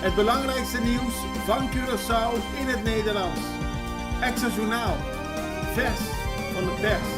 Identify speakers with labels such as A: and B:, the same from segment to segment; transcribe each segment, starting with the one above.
A: Het belangrijkste nieuws van Curaçao in het Nederlands. Extra Journaal. Vers van de pers.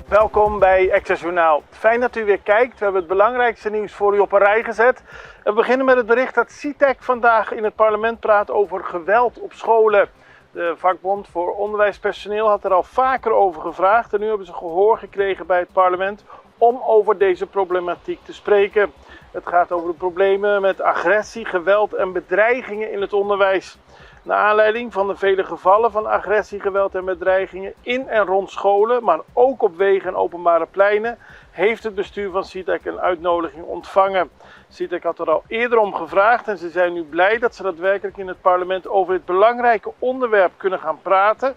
B: Welkom bij Extra Journaal. Fijn dat u weer kijkt. We hebben het belangrijkste nieuws voor u op een rij gezet. We beginnen met het bericht dat CITEC vandaag in het parlement praat over geweld op scholen. De vakbond voor onderwijspersoneel had er al vaker over gevraagd en nu hebben ze gehoor gekregen bij het parlement om over deze problematiek te spreken. Het gaat over de problemen met agressie, geweld en bedreigingen in het onderwijs. Naar aanleiding van de vele gevallen van agressie, geweld en bedreigingen in en rond scholen, maar ook op wegen en openbare pleinen, heeft het bestuur van CITEC een uitnodiging ontvangen. CITEC had er al eerder om gevraagd en ze zijn nu blij dat ze daadwerkelijk in het parlement over dit belangrijke onderwerp kunnen gaan praten.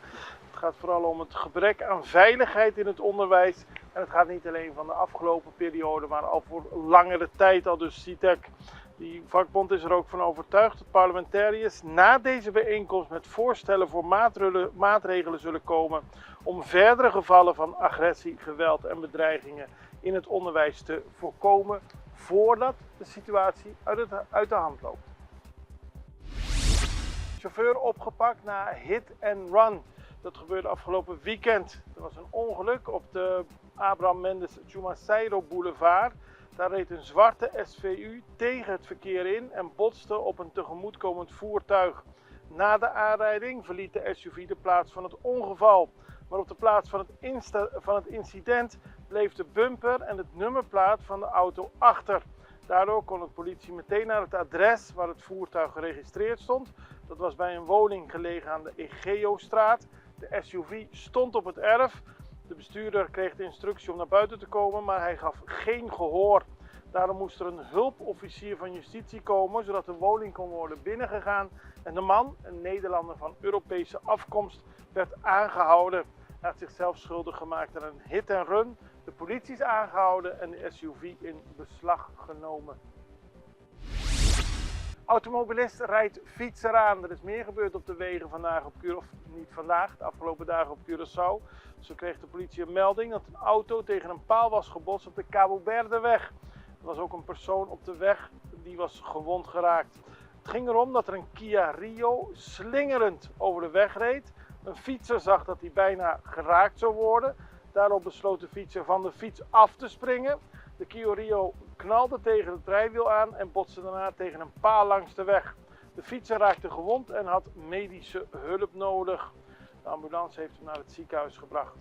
B: Het gaat vooral om het gebrek aan veiligheid in het onderwijs. En het gaat niet alleen van de afgelopen periode, maar al voor langere tijd al. Dus CITEC, die vakbond, is er ook van overtuigd dat parlementariërs na deze bijeenkomst met voorstellen voor maatregelen zullen komen om verdere gevallen van agressie, geweld en bedreigingen in het onderwijs te voorkomen voordat de situatie uit de hand loopt. Chauffeur opgepakt na hit and run. Dat gebeurde afgelopen weekend. Er was een ongeluk op de Abraham Mendes Jumaseiro Boulevard. Daar reed een zwarte SVU tegen het verkeer in en botste op een tegemoetkomend voertuig. Na de aanrijding verliet de SUV de plaats van het ongeval. Maar op de plaats van het incident bleef de bumper en het nummerplaat van de auto achter. Daardoor kon de politie meteen naar het adres waar het voertuig geregistreerd stond. Dat was bij een woning gelegen aan de Egeo-straat. De SUV stond op het erf. De bestuurder kreeg de instructie om naar buiten te komen, maar hij gaf geen gehoor. Daarom moest er een hulpofficier van justitie komen, zodat de woning kon worden binnengegaan. En de man, een Nederlander van Europese afkomst, werd aangehouden. Hij had zichzelf schuldig gemaakt aan een hit and run. De politie is aangehouden en de SUV in beslag genomen. Automobilist rijdt fietser aan. Er is meer gebeurd op de wegen vandaag op Curaçao, of niet vandaag, de afgelopen dagen op Curaçao. Zo kreeg de politie een melding dat een auto tegen een paal was gebotst op de Cabo Verdeweg. Er was ook een persoon op de weg die was gewond geraakt. Het ging erom dat er een Kia Rio slingerend over de weg reed. Een fietser zag dat hij bijna geraakt zou worden. Daarop besloot de fietser van de fiets af te springen. De Kia Rio knalde tegen het rijwiel aan en botste daarna tegen een paal langs de weg. De fietser raakte gewond en had medische hulp nodig. De ambulance heeft hem naar het ziekenhuis gebracht.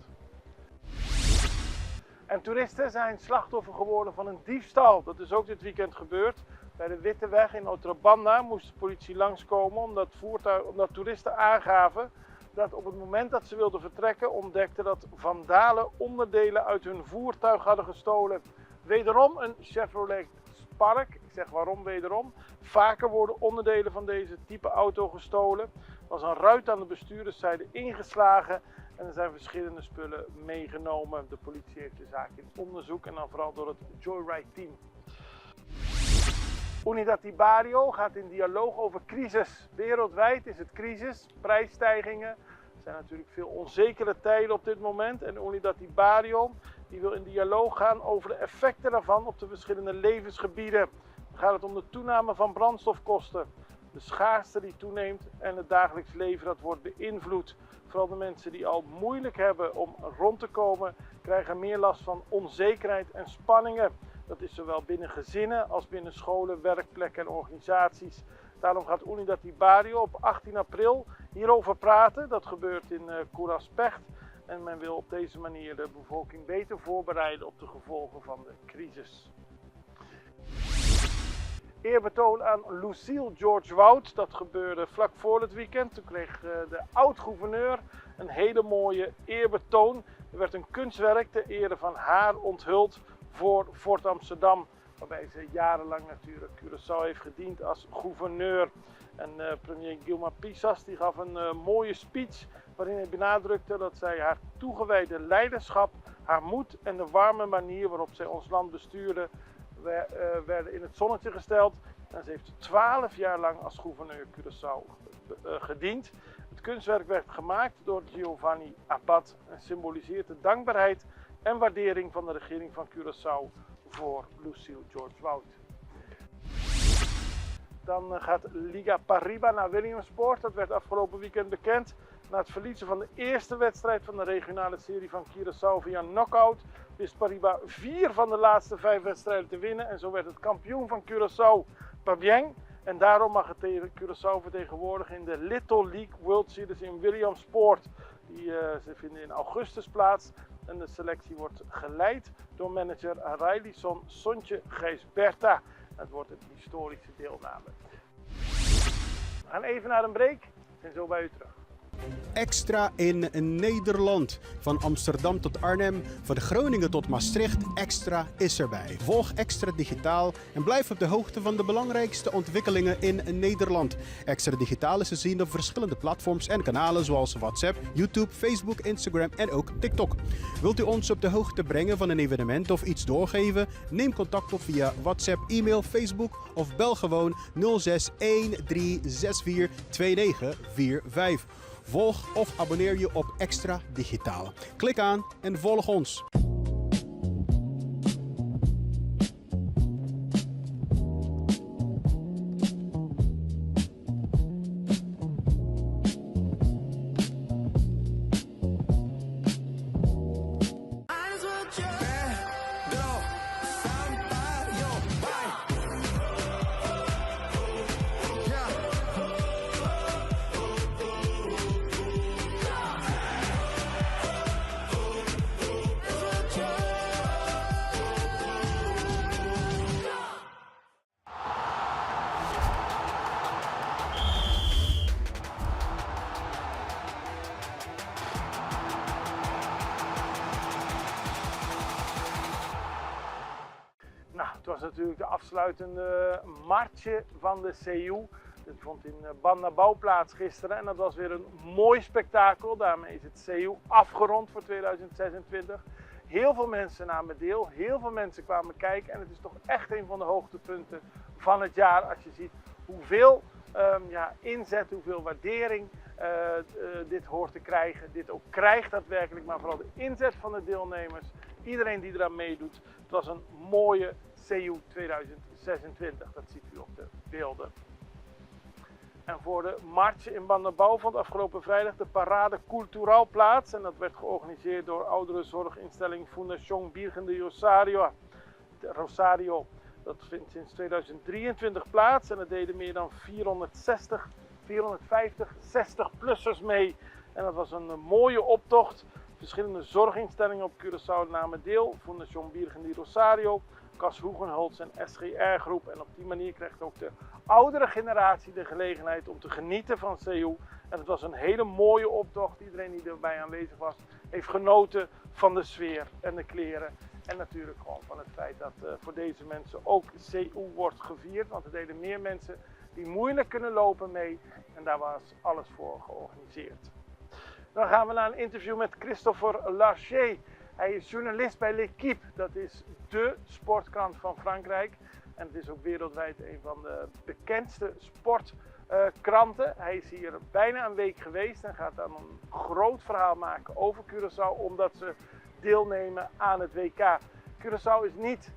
B: En toeristen zijn slachtoffer geworden van een diefstal. Dat is ook dit weekend gebeurd. Bij de Witteweg in Otrabanda moest de politie langskomen omdat toeristen aangaven dat op het moment dat ze wilden vertrekken ontdekten dat vandalen onderdelen uit hun voertuig hadden gestolen. Wederom een Chevrolet Spark. Ik zeg waarom wederom. Vaker worden onderdelen van deze type auto gestolen. Er was een ruit aan de bestuurderszijde ingeslagen en er zijn verschillende spullen meegenomen. De politie heeft de zaak in onderzoek en dan vooral door het Joyride team. Unidad Ibarrio gaat in dialoog over crisis. Wereldwijd is het crisis, prijsstijgingen. Er zijn natuurlijk veel onzekere tijden op dit moment. En Unidad Ibarrio die wil in dialoog gaan over de effecten daarvan op de verschillende levensgebieden. Dan gaat het om de toename van brandstofkosten, de schaarste die toeneemt en het dagelijks leven dat wordt beïnvloed. Vooral de mensen die al moeilijk hebben om rond te komen, krijgen meer last van onzekerheid en spanningen. Dat is zowel binnen gezinnen als binnen scholen, werkplekken en organisaties. Daarom gaat Unidad Ibarrio op 18 april hierover praten. Dat gebeurt in Couraspecht. En men wil op deze manier de bevolking beter voorbereiden op de gevolgen van de crisis. Eerbetoon aan Lucille George Wout. Dat gebeurde vlak voor het weekend. Toen kreeg de oud-gouverneur een hele mooie eerbetoon. Er werd een kunstwerk ter ere van haar onthuld voor Fort Amsterdam. Waarbij ze jarenlang natuurlijk Curaçao heeft gediend als gouverneur. En premier Gilma Pisas die gaf een mooie speech waarin hij benadrukte dat zij haar toegewijde leiderschap, haar moed en de warme manier waarop zij ons land bestuurde werden in het zonnetje gesteld. En ze heeft 12 jaar lang als gouverneur Curaçao gediend. Het kunstwerk werd gemaakt door Giovanni Abad en symboliseert de dankbaarheid en waardering van de regering van Curaçao voor Lucille George Wout. Dan gaat Liga Paribas naar Williamsport. Dat werd afgelopen weekend bekend. Na het verliezen van de eerste wedstrijd van de regionale serie van Curaçao via knockout wist Paribas 4 van de laatste 5 wedstrijden te winnen. En zo werd het kampioen van Curaçao Pabieng. En daarom mag het Curaçao vertegenwoordigen in de Little League World Series in Williamsport. Ze vinden in augustus plaats. En de selectie wordt geleid door manager Railison Sontje Gijsberta. Het wordt een historische deelname. We gaan even naar een break en zo bij u terug.
C: Extra in Nederland. Van Amsterdam tot Arnhem, van Groningen tot Maastricht, Extra is erbij. Volg Extra Digitaal en blijf op de hoogte van de belangrijkste ontwikkelingen in Nederland. Extra Digitaal is te zien op verschillende platforms en kanalen zoals WhatsApp, YouTube, Facebook, Instagram en ook TikTok. Wilt u ons op de hoogte brengen van een evenement of iets doorgeven? Neem contact op via WhatsApp, e-mail, Facebook of bel gewoon 06 1364 2945. Volg of abonneer je op Extra Digitaal. Klik aan en volg ons.
B: Het was natuurlijk de afsluitende marche van de CU. Dat vond in Bandabau plaats gisteren en dat was weer een mooi spektakel. Daarmee is het CU afgerond voor 2026. Heel veel mensen namen deel, heel veel mensen kwamen kijken en het is toch echt een van de hoogtepunten van het jaar. Als je ziet hoeveel inzet, hoeveel waardering dit hoort te krijgen. Dit ook krijgt daadwerkelijk, maar vooral de inzet van de deelnemers. Iedereen die eraan meedoet. Het was een mooie CU 2026, dat ziet u op de beelden. En voor de marche in Bandabau vond afgelopen vrijdag de Parade Cultural plaats. En dat werd georganiseerd door ouderenzorginstelling Fundación Virgen de Rosario. Dat vindt sinds 2023 plaats en er deden meer dan 450 60-plussers mee. En dat was een mooie optocht. Verschillende zorginstellingen op Curaçao namen deel. Fundación Virgen de Rosario, Cas Hoegenholz en SGR Groep. En op die manier krijgt ook de oudere generatie de gelegenheid om te genieten van CU. En het was een hele mooie optocht. Iedereen die erbij aanwezig was, heeft genoten van de sfeer en de kleren. En natuurlijk gewoon van het feit dat voor deze mensen ook CU wordt gevierd. Want er deden meer mensen die moeilijk kunnen lopen mee. En daar was alles voor georganiseerd. Dan gaan we naar een interview met Christopher Larcher. Hij is journalist bij L'Équipe. Dat is dé sportkrant van Frankrijk. En het is ook wereldwijd een van de bekendste sportkranten. Hij is hier bijna een week geweest en gaat dan een groot verhaal maken over Curaçao. Omdat ze deelnemen aan het WK. Curaçao is niet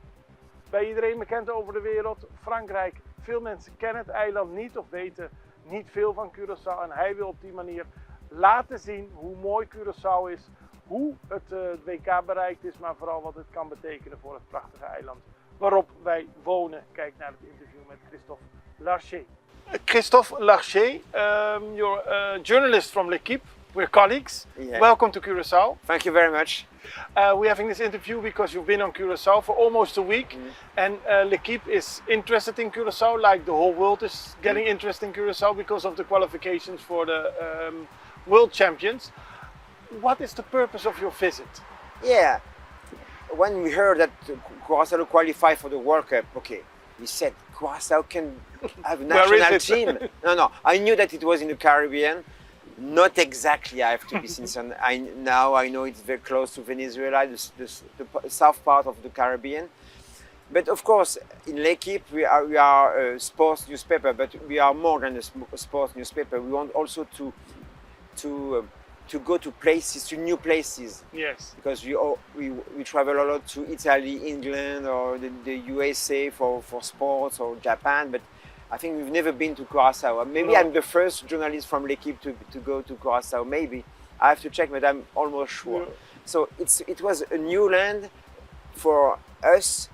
B: bij iedereen bekend over de wereld. Frankrijk, veel mensen kennen het eiland niet of weten niet veel van Curaçao. En hij wil op die manier laten zien hoe mooi Curaçao is, hoe het WK bereikt is, maar vooral wat het kan betekenen voor het prachtige eiland waarop wij wonen. Kijk naar het interview met Christophe Larcher. Christophe Larcher, you're a journalist from L'Équipe. We're colleagues.
D: Yeah.
B: Welcome to Curaçao.
D: Thank you very much.
B: We're having this interview because you've been on Curaçao for almost a week, and L'Équipe is interested in Curaçao, like the whole world is getting interested in Curaçao because of the qualifications for the World Champions. What is the purpose of your visit?
D: Yeah, when we heard that Curaçao qualified for the World Cup, okay, we said Curaçao can have a national team. No, I knew that it was in the Caribbean. Not exactly, I have to be sincere. Now I know it's very close to Venezuela, the south part of the Caribbean. But of course, in L'Équipe, we are a sports newspaper, but we are more than a sports newspaper. We want also to go to places, to new places.
B: Yes.
D: Because we travel a lot to Italy, England, or the USA for sports, or Japan. But I think we've never been to Curaçao. Maybe
B: No.
D: I'm the first journalist from L'Équipe to go to Curaçao. Maybe I have to check, but I'm almost sure.
B: Yeah.
D: So it was a new land for us,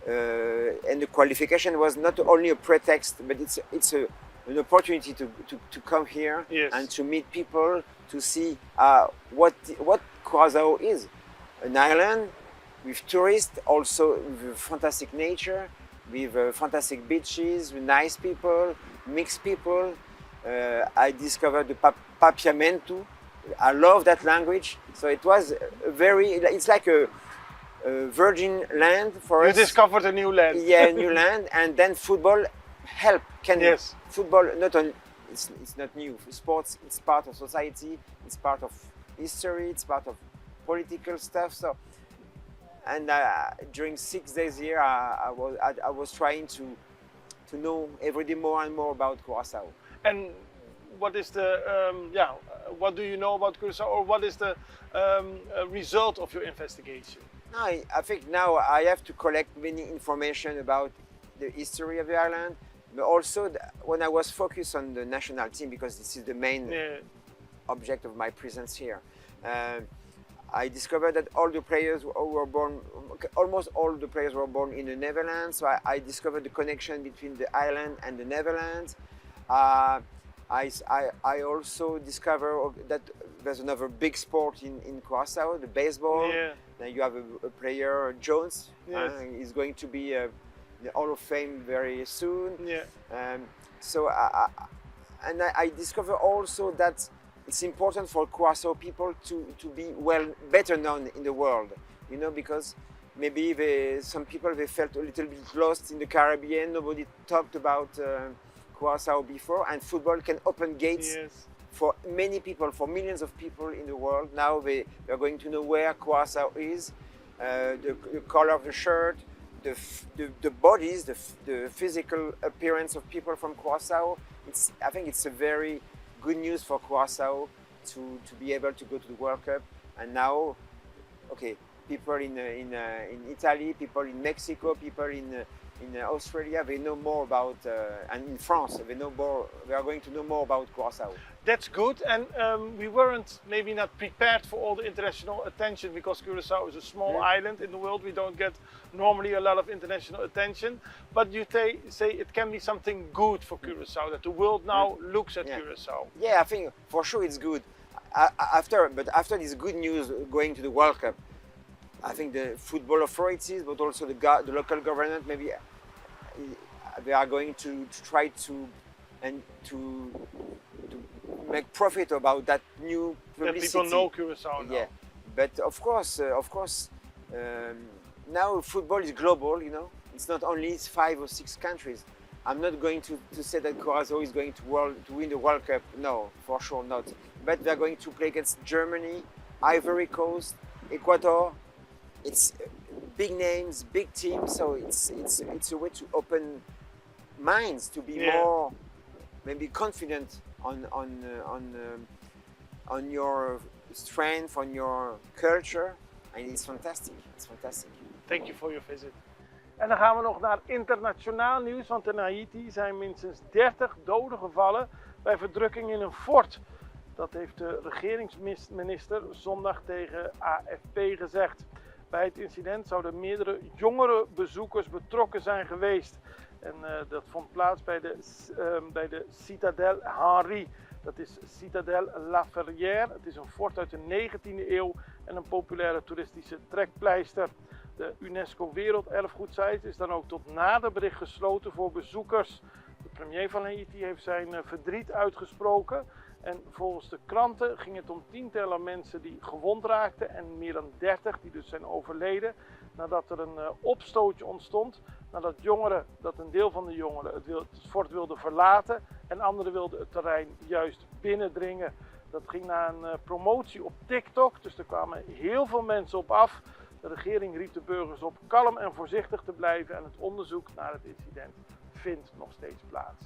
D: and the qualification was not only a pretext, but it's an opportunity to come here
B: Yes.
D: and to meet people, to see what Curaçao is, an island with tourists, also with fantastic nature, with fantastic beaches, with nice people, mixed people. I discovered the Papiamento. I love that language. So it was it's like a virgin land for
B: You
D: us.
B: discovered a new land.
D: Yeah, new land, and then football can
B: Yes.
D: football not only it's not new. Sports, it's part of society, it's part of history, it's part of political stuff. So, and during 6 days here, I was trying to know every day more and more about Curaçao.
B: And what is the what do you know about Curaçao, or what is the result of your investigation?
D: No, I think now I have to collect many information about the history of the island, but also when I was focused on the national team, because this is the main object of my presence here. I discovered that all the players were born, almost all the players were born in the Netherlands. So I discovered the connection between the island and the Netherlands. I also discovered that there's another big sport in Curaçao, the baseball.
B: Yeah.
D: Now you have a player, Jones.
B: Yes.
D: He's going to be in the Hall of Fame very soon.
B: Yeah.
D: So I discovered also that it's important for Curaçao people to be better known in the world, you know, because maybe some people they felt a little bit lost in the Caribbean. Nobody talked about Curaçao before, and football can open gates for many people, for millions of people in the world. Now they are going to know where Curaçao is, the color of the shirt, the bodies, the physical appearance of people from Curaçao. I think it's a very good news for Curaçao to be able to go to the World Cup. And now, okay, people in Italy, people in Mexico, people in Australia, they know more about, and in France, they are going to know more about Curaçao.
B: That's good, and we weren't maybe not prepared for all the international attention, because Curaçao is a small island in the world. We don't get normally a lot of international attention, but you say it can be something good for Curaçao, that the world now looks at Curaçao.
D: Yeah, I think for sure it's good. After this good news going to the World Cup, I think the football authorities, but also the local government, maybe they are going to try to make profit about that new publicity.
B: That people know Curaçao now.
D: Yeah, but of course, now football is global. You know, it's not only 5 or 6 countries. I'm not going to say that Curaçao is going to win the World Cup. No, for sure not. But they're going to play against Germany, Ivory Coast, Ecuador. It's big names, big teams. So it's a way to open minds, to be more maybe confident on your strength, on your culture, and it's fantastic. It's fantastic.
B: Thank you for your visit. En dan gaan we nog naar internationaal nieuws, want in Haiti zijn minstens 30 doden gevallen bij verdrukking in een fort. Dat heeft de regeringsminister zondag tegen AFP gezegd. Bij het incident zouden meerdere jongere bezoekers betrokken zijn geweest. En dat vond plaats bij de Citadelle Henri. Dat is Citadelle La Ferrière. Het is een fort uit de 19e eeuw en een populaire toeristische trekpleister. De UNESCO Werelderfgoedsite is dan ook tot naderbericht gesloten voor bezoekers. De premier van Haiti heeft zijn verdriet uitgesproken. En volgens de kranten ging het om tientallen mensen die gewond raakten en meer dan 30 die dus zijn overleden. Nadat er een opstootje ontstond, nadat een deel van de jongeren het fort wilde verlaten en anderen wilden het terrein juist binnendringen. Dat ging na een promotie op TikTok, dus er kwamen heel veel mensen op af. De regering riep de burgers op kalm en voorzichtig te blijven en het onderzoek naar het incident vindt nog steeds plaats.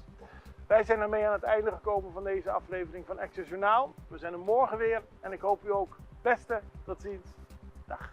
B: Wij zijn ermee aan het einde gekomen van deze aflevering van Access Journaal. We zijn er morgen weer en ik hoop u ook. Beste, tot ziens. Dag.